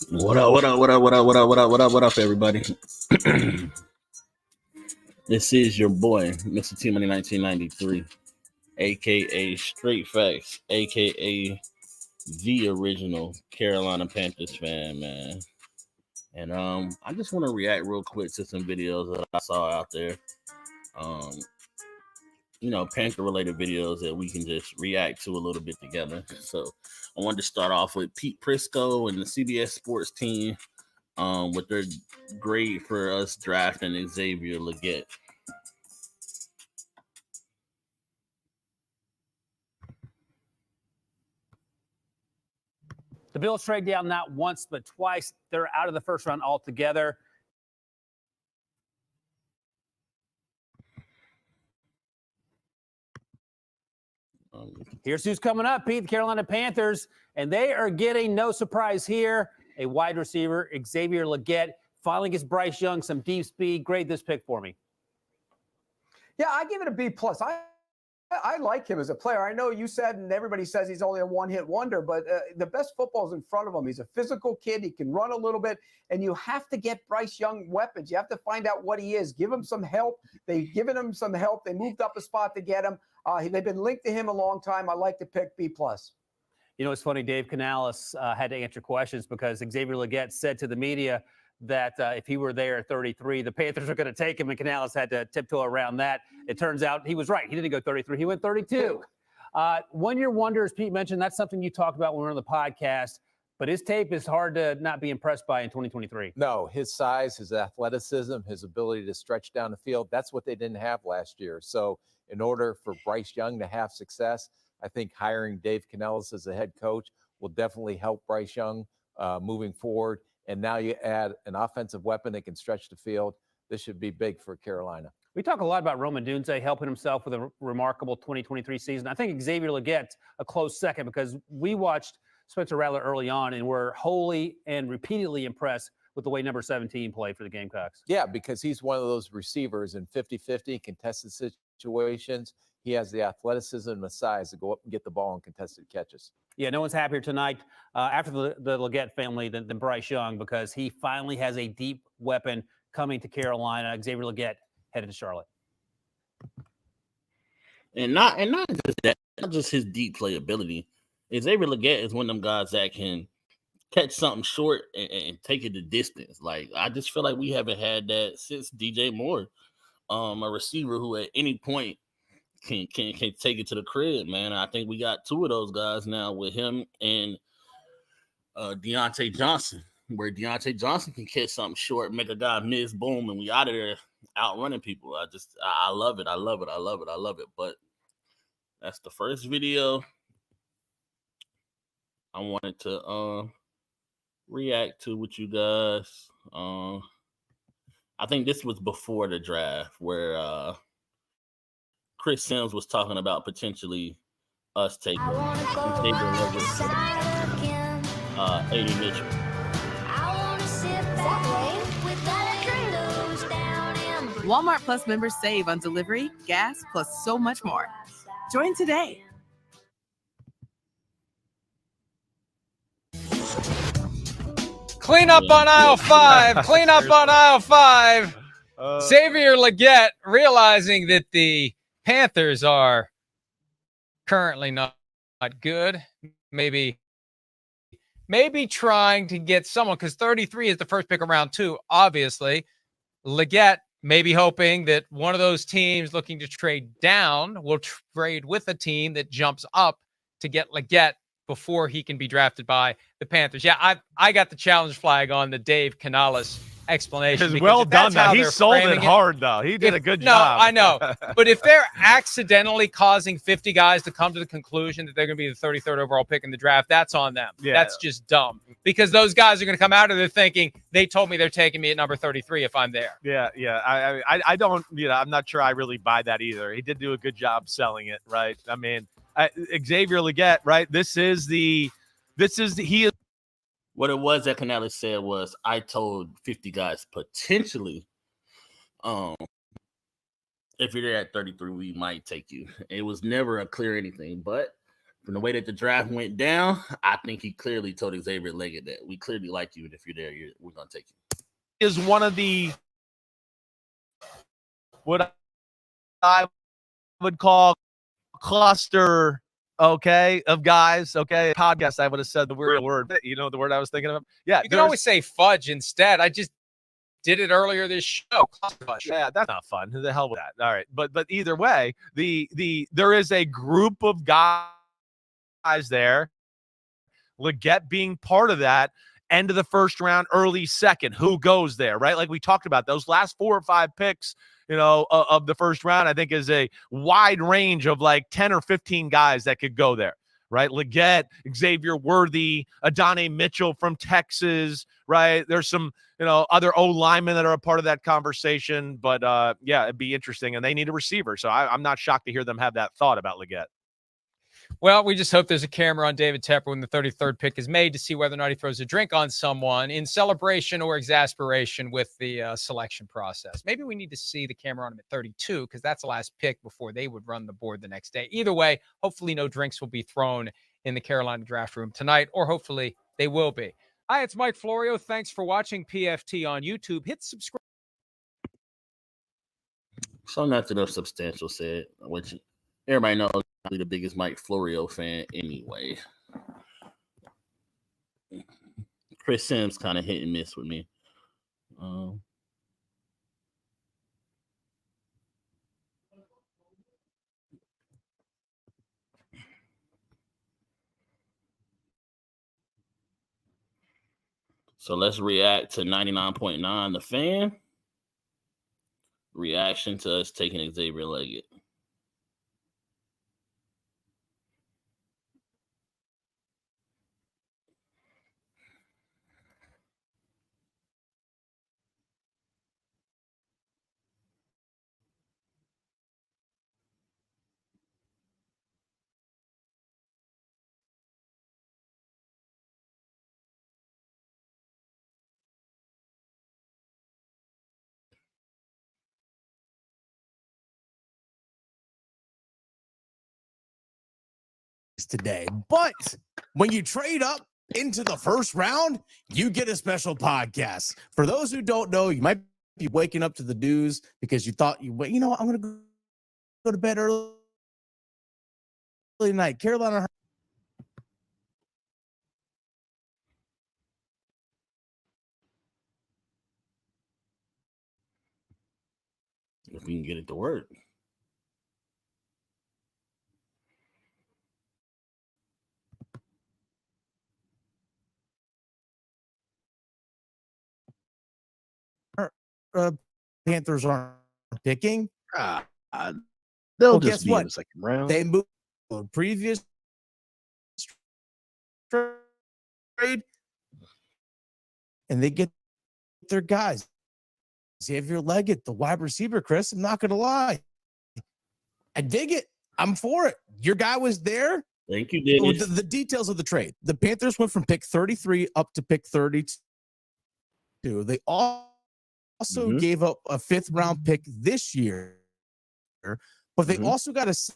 What up, everybody? This is your boy, MrTMoney1993, aka Straight Facts, aka the original Carolina Panthers fan, man. And I just want to react real quick to some videos that I saw out there. Panther related videos that we can just react to a little bit together. So I wanted to start off with Pete Prisco and the CBS Sports team with their grade for us drafting Xavier Legette. The Bills trade down not once, but twice. They're out of the first round altogether. Here's who's coming up, Pete, the Carolina Panthers, and they are getting, no surprise here, a wide receiver, Xavier Legette. Finally gets Bryce Young some deep speed. Grade this pick for me. Yeah, I give it a B+. I like him as a player. I know you said, and everybody says he's only a one-hit wonder, but the best football is in front of him. He's a physical kid. He can run a little bit, and you have to get Bryce Young weapons. You have to find out what he is. Give him some help. They've given him some help. They moved up a spot to get him. They've been linked to him a long time. I like to pick B+. You know, it's funny, Dave Canales had to answer questions because Xavier Legette said to the media that if he were there at 33, the Panthers are going to take him, and Canales had to tiptoe around that. It turns out he was right. He didn't go 33. He went 32. One-year wonder, as Pete mentioned, that's something you talked about when we were on the podcast, but his tape is hard to not be impressed by in 2023. No, his size, his athleticism, his ability to stretch down the field, that's what they didn't have last year. So in order for Bryce Young to have success, I think hiring Dave Canales as a head coach will definitely help Bryce Young moving forward. And now you add an offensive weapon that can stretch the field. This should be big for Carolina. We talk a lot about Rome Odunze helping himself with a remarkable 2023 season. I think Xavier Legette's a close second because we watched Spencer Rattler early on and were wholly and repeatedly impressed with the way number 17 played for the Gamecocks. Yeah, because he's one of those receivers in 50-50 contested situations. He has the athleticism and the size to go up and get the ball in contested catches. Yeah, no one's happier tonight after the Legette family than Bryce Young because he finally has a deep weapon coming to Carolina. Xavier Legette headed to Charlotte. And not just that, not just his deep playability. Xavier Legette is one of them guys that can catch something short and take it the distance. Like, I just feel like we haven't had that since DJ Moore, a receiver who at any point can take it to the crib, man. I think we got two of those guys now with him and Deontay Johnson, where Deontay Johnson can catch something short, make a guy miss, boom, and we out of there outrunning people. I love it. I love it. But that's the first video I wanted to react to with you guys. I think this was before the draft where Chris Sims was talking about potentially us taking Xavier Legette, A.D. Mitchell. Walmart Plus members save on delivery, gas, plus so much more. Join today. Clean up on aisle 5. Clean up on aisle 5. Xavier Legette realizing that the Panthers are currently not good. Maybe trying to get someone, because 33 is the first pick of round 2, obviously. Legette maybe hoping that one of those teams looking to trade down will trade with a team that jumps up to get Legette before he can be drafted by the Panthers. Yeah, I got the challenge flag on the Dave Canales explanation. It's well done, though. He sold it hard, though. He did a good job. No, I know. But if they're accidentally causing 50 guys to come to the conclusion that they're going to be the 33rd overall pick in the draft, that's on them. Yeah. That's just dumb. Because those guys are going to come out of there thinking, they told me they're taking me at number 33 if I'm there. Yeah. I don't, I'm not sure I really buy that either. He did do a good job selling it, right? I mean, Xavier Legette, right? He is. What it was that Canales said was, I told 50 guys potentially Um, if you're there at 33, we might take you. It was never a clear anything, but from the way that the draft went down, I think he clearly told Xavier Leggett that we clearly like you, and if you're there, we're gonna take you. Is one of the what I would call cluster, okay, of guys, okay. Podcast, I would have said the real word. You know the word I was thinking of? Yeah. You can always say fudge instead. I just did it earlier this show. Fudge. Yeah, that's not fun. Who the hell with that? All right. But either way, there is a group of guys there. Leggett being part of that. End of the first round, early second. Who goes there, right? Like we talked about, those last 4 or 5 picks, of the first round, I think is a wide range of like 10 or 15 guys that could go there, right? Leggett, Xavier Worthy, Adonai Mitchell from Texas, right? There's some, other O-linemen that are a part of that conversation. But, yeah, it'd be interesting. And they need a receiver. So I'm not shocked to hear them have that thought about Leggett. Well, we just hope there's a camera on David Tepper when the 33rd pick is made to see whether or not he throws a drink on someone in celebration or exasperation with the selection process. Maybe we need to see the camera on him at 32 because that's the last pick before they would run the board the next day. Either way, hopefully no drinks will be thrown in the Carolina draft room tonight, or hopefully they will be. Hi, it's Mike Florio. Thanks for watching PFT on YouTube. Hit subscribe. So nothing of substantial said, which everybody knows I'm the biggest Mike Florio fan anyway. Chris Sims kind of hit and miss with me. So let's react to 99.9 The Fan. Reaction to us taking Xavier Leggett. Today. But when you trade up into the first round, you get a special podcast. For those who don't know, you might be waking up to the news because you thought I'm going to go to bed early tonight. Carolina. If we can get it to work. Panthers aren't picking. They'll Well, just guess be what? in the second round. They moved the previous trade, and they get their guys. Xavier Leggett, the wide receiver, Chris. I'm not going to lie. I dig it. I'm for it. Your guy was there. Thank you, Dennis. The details of the trade. The Panthers went from pick 33 up to pick 32. They also gave up a 5th round pick this year, but they also got a 6th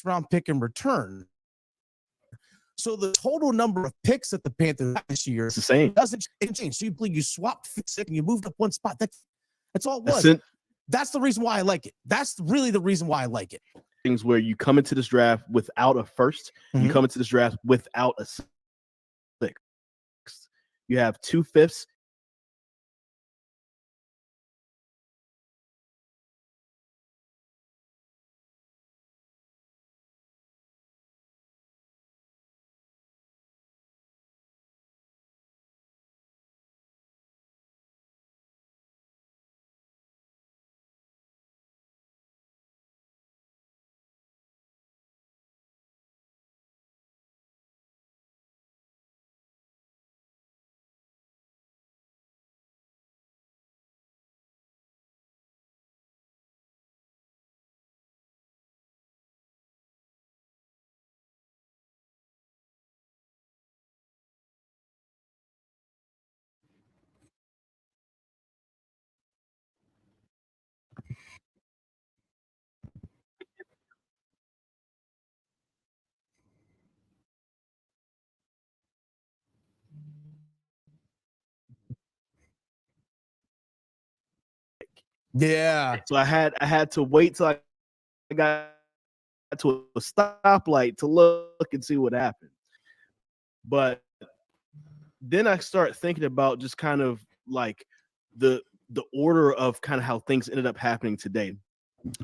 round pick in return. So the total number of picks that the Panthers got this year It's the same. doesn't change. So you swapped and you moved up one spot. That's all it was. That's the reason why I like it. That's really the reason why I like it. Things where you come into this draft without a first, you come into this draft without a 6th. You have 2 5ths Yeah. So I had to wait till I got to a stoplight to look and see what happened. But then I start thinking about just kind of like the order of kind of how things ended up happening today.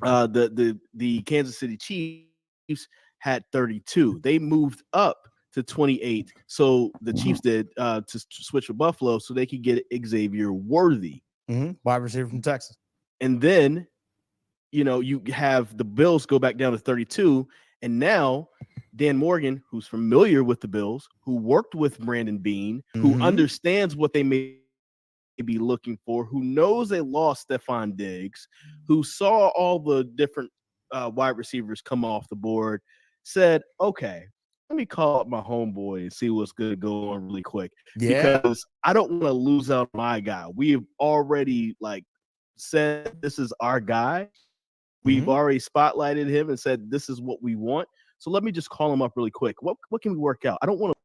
The Kansas City Chiefs had 32. They moved up to 28. So the Chiefs did to switch with Buffalo so they could get Xavier Worthy. Wide receiver from Texas. And then, you have the Bills go back down to 32. And now Dan Morgan, who's familiar with the Bills, who worked with Brandon Beane, who understands what they may be looking for, who knows they lost Stephon Diggs, who saw all the different wide receivers come off the board, said, okay, let me call up my homeboy and see what's going to go on really quick. Yeah. Because I don't want to lose out on my guy. We have already said this is our guy. We've already spotlighted him and said this is what we want. So let me just call him up really quick. What can we work out? I don't want to.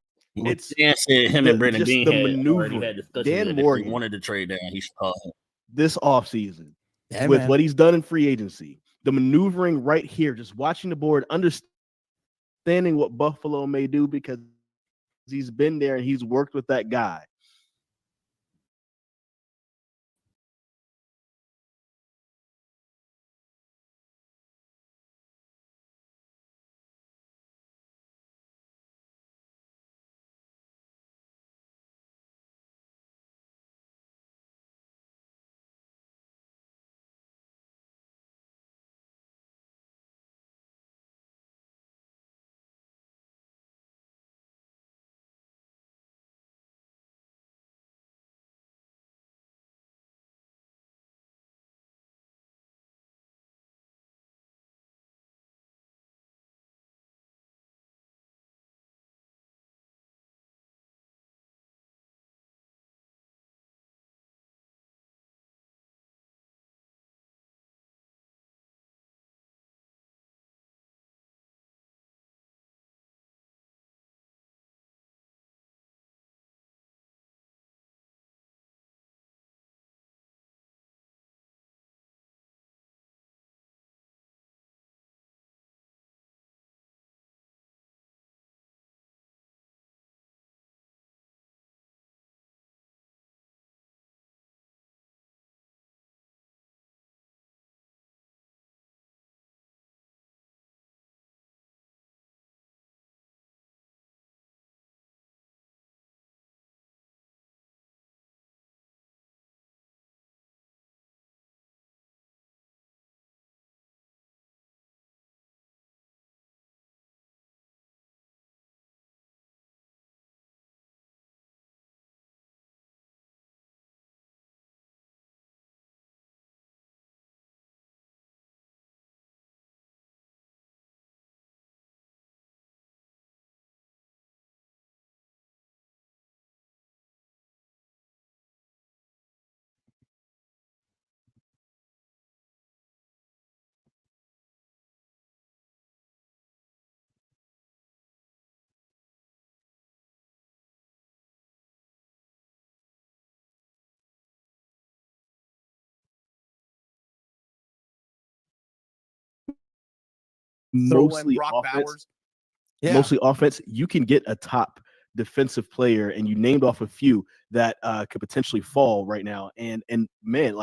It's Dan said him and Brandon Beane the had maneuvering. already had discussions Dan that Morgan if he wanted to trade down, he should call him. This offseason, Yeah, what he's done in free agency, the maneuvering right here, just watching the board, understanding what Buffalo may do because he's been there and he's worked with that guy. Mostly offense. Yeah. Mostly offense. You can get a top defensive player, and you named off a few that could potentially fall right now. And man,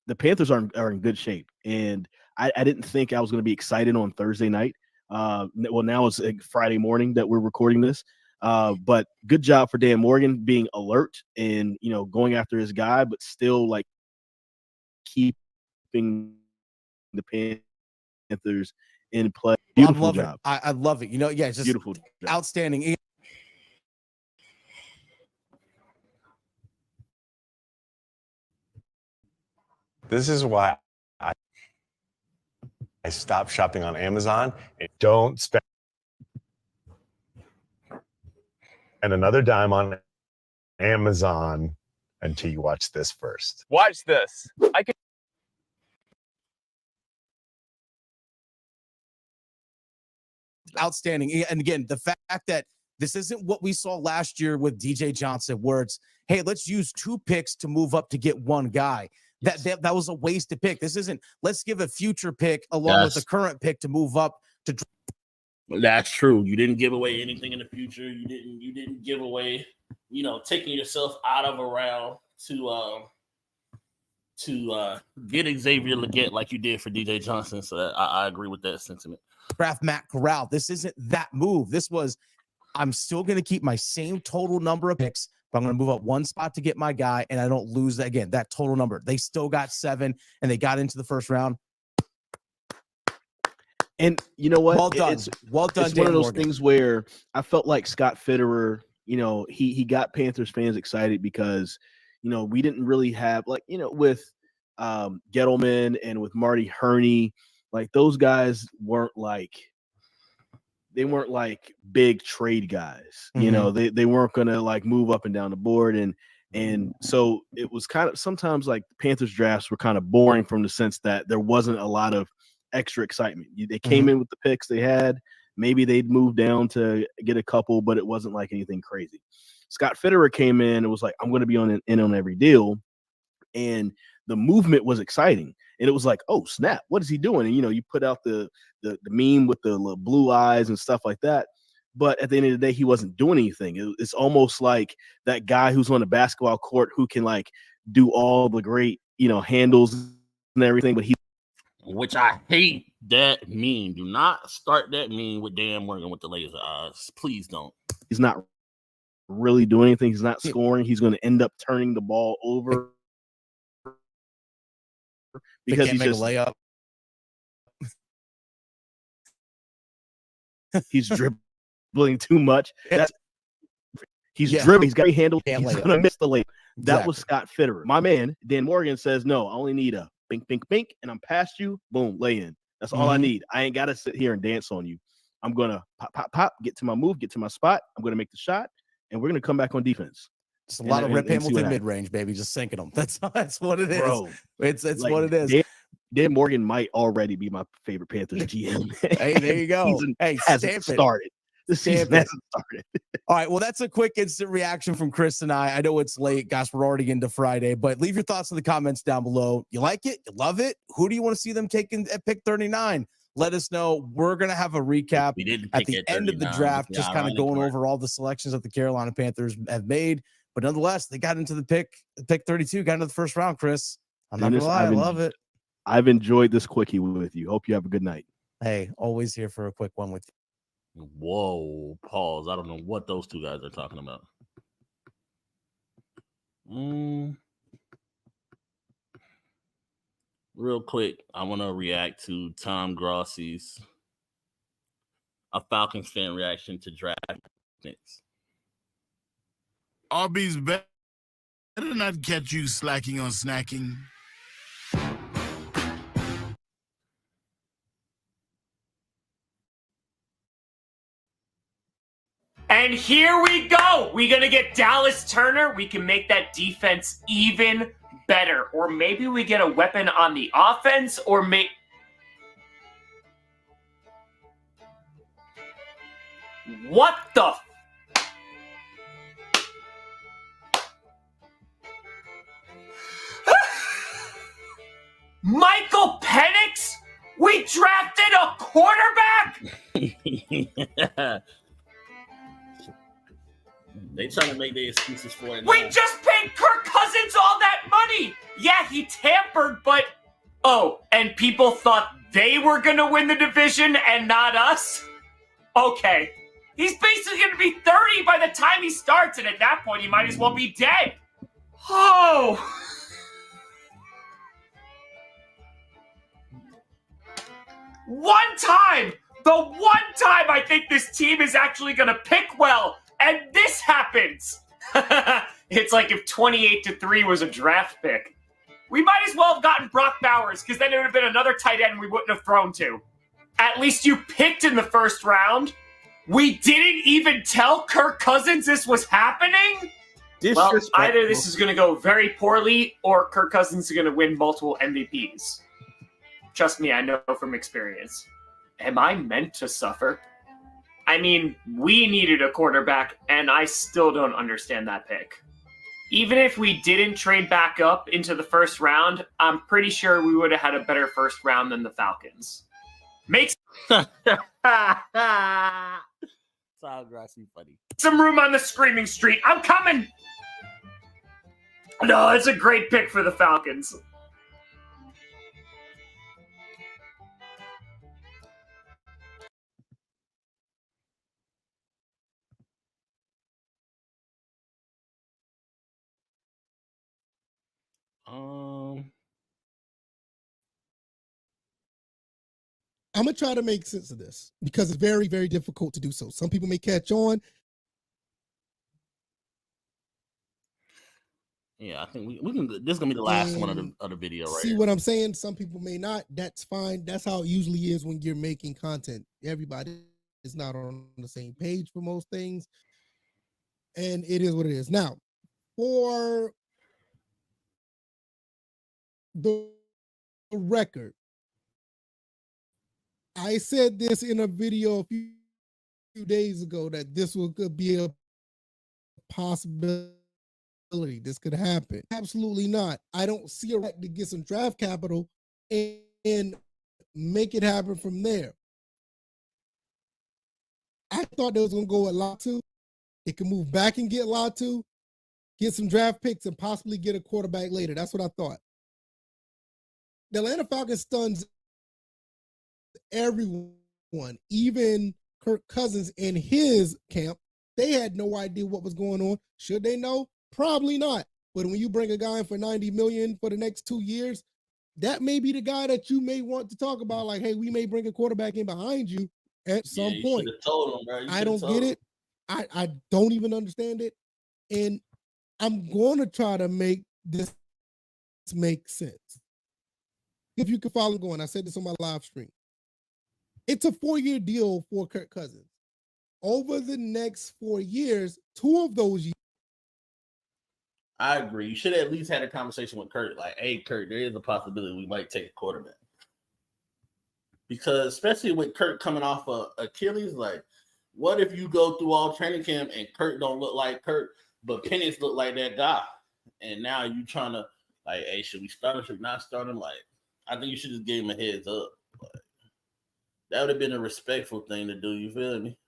the Panthers are in good shape. And I didn't think I was going to be excited on Thursday night. Well, now it's Friday morning that we're recording this. But good job for Dan Morgan being alert and going after his guy, but still keeping the Panthers in play. Beautiful job. I love it. It's just Beautiful job. outstanding. This is why I stopped shopping on Amazon and don't spend another dime on Amazon until you watch this first. Watch this. Outstanding. And again, the fact that this isn't what we saw last year with DJ Johnson, where it's, hey, let's use 2 picks to move up to get one guy. That was a wasted pick. This isn't, let's give a future pick along with the current pick to move up to. That's true. You didn't give away anything in the future. You didn't give away, taking yourself out of a round to get Xavier Legette like you did for DJ Johnson. So I agree with that sentiment. Draft Matt Corral. This isn't that move. This was, I'm still going to keep my same total number of picks, but I'm going to move up one spot to get my guy, and I don't lose that total number. They still got 7, and they got into the first round. And you know what? Well done. It's one of those things where I felt like Scott Fitterer, he got Panthers fans excited because, we didn't really have with Gettleman and with Marty Herney, like those guys weren't like big trade guys. Mm-hmm. They weren't going to like move up and down the board. And so it was kind of sometimes like Panthers drafts were kind of boring from the sense that there wasn't a lot of extra excitement. They came in with the picks they had. Maybe they'd move down to get a couple, but it wasn't like anything crazy. Scott Fitterer came in and was like, I'm going to be in on every deal. And the movement was exciting. And it was like, oh, snap, what is he doing? And, you put out the meme with the blue eyes and stuff like that. But at the end of the day, he wasn't doing anything. It's almost like that guy who's on the basketball court who can like do all the great, handles and everything, but which I hate that meme. Do not start that meme with Dan Morgan with the laser eyes. Please don't. He's not really doing anything. He's not scoring. He's going to end up turning the ball over because he's just a layup. He's dribbling too much. He's dribbling. He's got a handle. He's going to miss the layup. That was Scott Fitterer. My man, Dan Morgan says, no, I only need a bink, bink, bink, and I'm past you. Boom, lay in. That's all I need. I ain't got to sit here and dance on you. I'm going to pop, pop, pop, get to my move, get to my spot. I'm going to make the shot, and we're going to come back on defense. Just a lot of Rip Hamilton mid-range, baby, just sinking them. That's what it is. Bro, it's like, what it is. Dan Morgan might already be my favorite Panthers GM. Hey, there you go. Hey, hasn't started. The season hasn't started. All right, well, that's a quick instant reaction from Chris and I. I know it's late. Gosh, we're already into Friday, but leave your thoughts in the comments down below. You like it? You love it? Who do you want to see them taking at pick 39? Let us know. We're going to have a recap at the end of the draft, just kind of going over all the selections that the Carolina Panthers have made. But nonetheless, they got into the pick 32, got into the first round, Chris. I'm not going to lie. I love it. I've enjoyed this quickie with you. Hope you have a good night. Hey, always here for a quick one with you. Whoa, pause. I don't know what those two guys are talking about. Real quick, I want to react to Tom Grossi's a Falcons fan reaction to draft picks. Arby's better not catch you slacking on snacking. And here we go. We're going to get Dallas Turner. We can make that defense even better. Or maybe we get a weapon on the offense, or what the Michael Penix? We drafted a quarterback? They trying to make their excuses for it. We just paid Kirk Cousins all that money. Yeah, he tampered, but and people thought they were going to win the division and not us? Okay. He's basically going to be 30 by the time he starts, and at that point, he might as well be dead. Oh. The one time I think this team is actually going to pick well, and this happens. It's like if 28-3 was a draft pick. We might as well have gotten Brock Bowers, because then it would have been another tight end we wouldn't have thrown to. At least you picked in the first round. We didn't even tell Kirk Cousins this was happening? Well, either this is going to go very poorly, or Kirk Cousins is going to win multiple MVPs. Trust me, I know from experience. Am I meant to suffer? I mean, we needed a quarterback, and I still don't understand that pick. Even if we didn't trade back up into the first round, I'm pretty sure we would have had a better first round than the Falcons. Makes Grassi funny. some room on the screaming street. I'm coming. No, it's a great pick for the Falcons. I'm going to try to make sense of this because it's very, very difficult to do so. Some people may catch on. Yeah, I think we can. This is gonna be the last one of the video, right? See here. what I'm saying? Some people may not. That's fine. That's how it usually is when you're making content. Everybody is not on the same page for most things, and it is what it is. Now, for the record, I said this in a video a few days ago that this could be a possibility. This could happen. Absolutely not. I don't see a right to get some draft capital and make it happen from there. I thought they was going to go at Latu. It can move back and get Latu, get some draft picks, and possibly get a quarterback later. That's what I thought. The Atlanta Falcons stuns everyone, even Kirk Cousins and his camp. They had no idea what was going on. Should they know? Probably not. But when you bring a guy in for $90 million for the next 2 years, that may be the guy that you may want to talk about. Like, hey, we may bring a quarterback in behind you at some point. Told him, bro. I don't get it. I don't even understand it. And I'm going to try to make this make sense. If you can follow going, I said this on my live stream. It's a 4-year deal for Kirk Cousins. Over the next 4 years, 2 of those years. I agree. You should have at least had a conversation with Kurt. Like, hey, Kurt, there is a possibility we might take a quarterback. Because especially with Kurt coming off of Achilles, like, what if you go through all training camp and Kurt don't look like Kurt, but Penix look like that guy? And now you trying to, like, hey, should we start him? Should we not start him? Like, I think you should just give him a heads up. Like, that would have been a respectful thing to do. You feel me?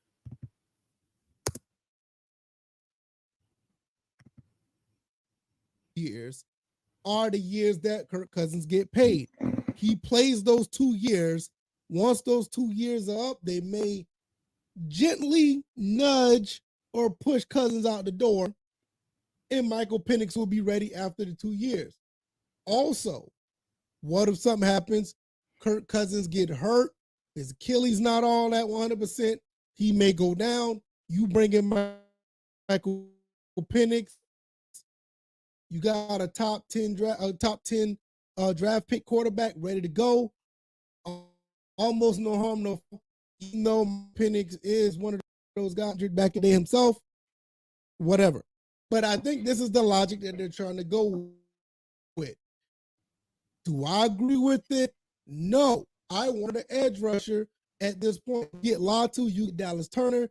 Years are the years that Kirk Cousins get paid. He plays those 2 years. Once those 2 years are up, they may gently nudge or push Cousins out the door, and Michael Penix will be ready after the 2 years. Also, what if something happens? Kirk Cousins get hurt. His Achilles not all that 100%. He may go down. You bring in Michael Penix. You got a top 10 draft pick quarterback ready to go. Almost no harm, no foul. Even though Penix is one of those guys back in the day himself, whatever. But I think this is the logic that they're trying to go with. Do I agree with it? No. I want an edge rusher at this point. Get Latu, you get Dallas Turner,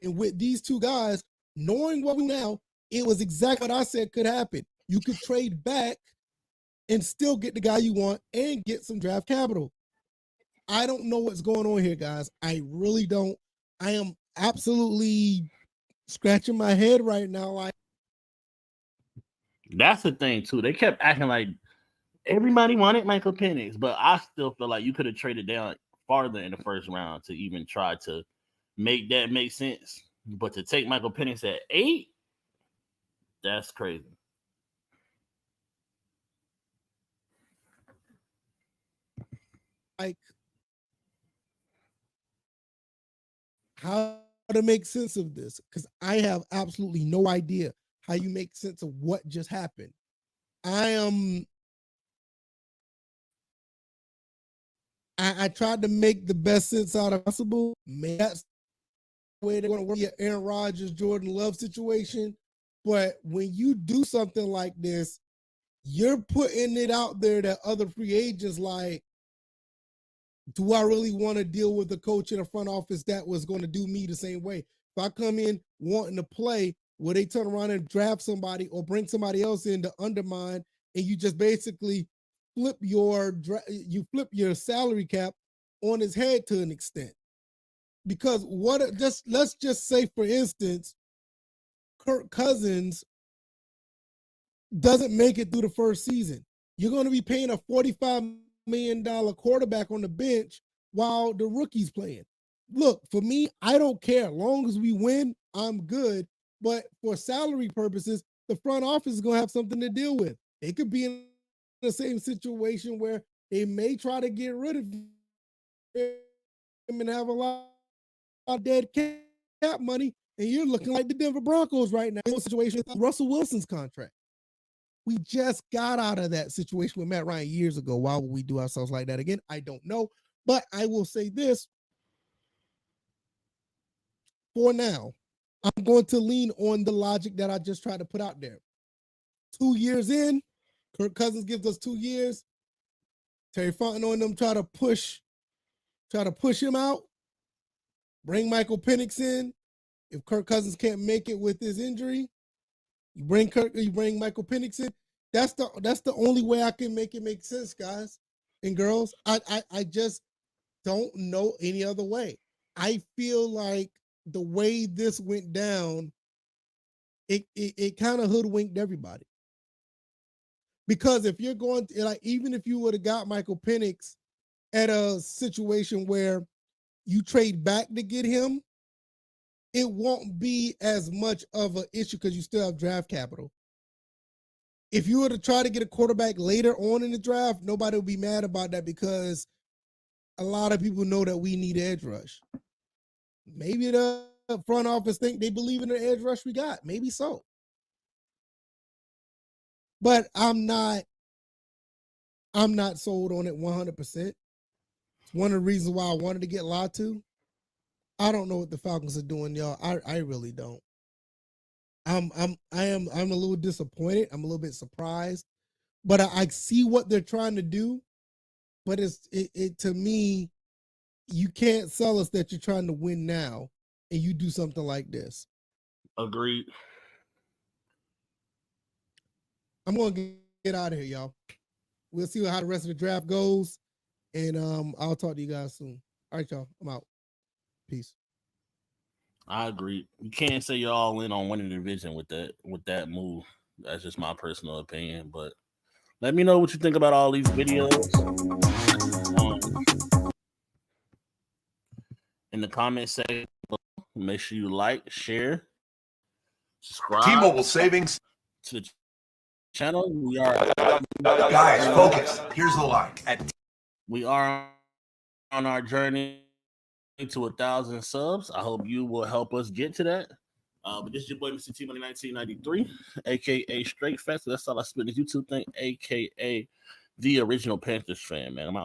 and with these 2 guys, knowing what we know, it was exactly what I said could happen. You could trade back and still get the guy you want and get some draft capital. I don't know what's going on here, guys. I really don't. I am absolutely scratching my head right now. Like, that's the thing, too. They kept acting like everybody wanted Michael Penix, but I still feel like you could have traded down farther in the first round to even try to make that make sense. But to take Michael Penix at 8, that's crazy. Like, how to make sense of this? Because I have absolutely no idea how you make sense of what just happened. I tried to make the best sense out of possible. Maybe that's the way they're going to work the Aaron Rodgers, Jordan Love situation. But when you do something like this, you're putting it out there that other free agents like, do I really want to deal with a coach in a front office that was going to do me the same way? If I come in wanting to play where they turn around and draft somebody or bring somebody else in to undermine, and you just basically flip your salary cap on his head to an extent. Because let's just say, for instance, Kirk Cousins doesn't make it through the first season. You're going to be paying a $45 million quarterback on the bench while the rookie's playing. Look, for me, I don't care. As long as we win, I'm good. But for salary purposes, the front office is going to have something to deal with. They could be in the same situation where they may try to get rid of him and have a lot of dead cap money, and you're looking like the Denver Broncos right now. In a situation with Russell Wilson's contract. We just got out of that situation with Matt Ryan years ago. Why would we do ourselves like that again? I don't know. But I will say this. For now, I'm going to lean on the logic that I just tried to put out there. 2 years in, Kirk Cousins gives us 2 years. Terry Fontenot and them try to push him out. Bring Michael Penix in. If Kirk Cousins can't make it with his injury, you bring Michael Penix in. That's the only way I can make it make sense, guys and girls. I just don't know any other way. I feel like the way this went down, it kind of hoodwinked everybody. Because if you're going to, like, even if you would have got Michael Penix at a situation where you trade back to get him, it won't be as much of an issue because you still have draft capital. If you were to try to get a quarterback later on in the draft, nobody will be mad about that because a lot of people know that we need edge rush. Maybe the front office think they believe in the edge rush we got. Maybe so. But I'm not sold on it 100%. It's one of the reasons why I wanted to get Latu. I don't know what the Falcons are doing, y'all. I really don't. I'm a little disappointed. I'm a little bit surprised, but I see what they're trying to do. But it to me, you can't sell us that you're trying to win now and you do something like this. Agreed. I'm gonna get out of here, y'all. We'll see how the rest of the draft goes, and I'll talk to you guys soon. All right, y'all. I'm out. Peace. I agree. You can't say you're all in on winning the division with that move. That's just my personal opinion. But let me know what you think about all these videos in the comment section. Make sure you like, share, subscribe. T-Mobile savings to the channel. We are guys. Focus. Here's the line. We are on our journey to 1,000 subs. I hope you will help us get to that. But this is your boy, MrTMoney1993, aka Straight Facts. That's all I spit this YouTube thing, aka the original Panthers fan, man. I'm out.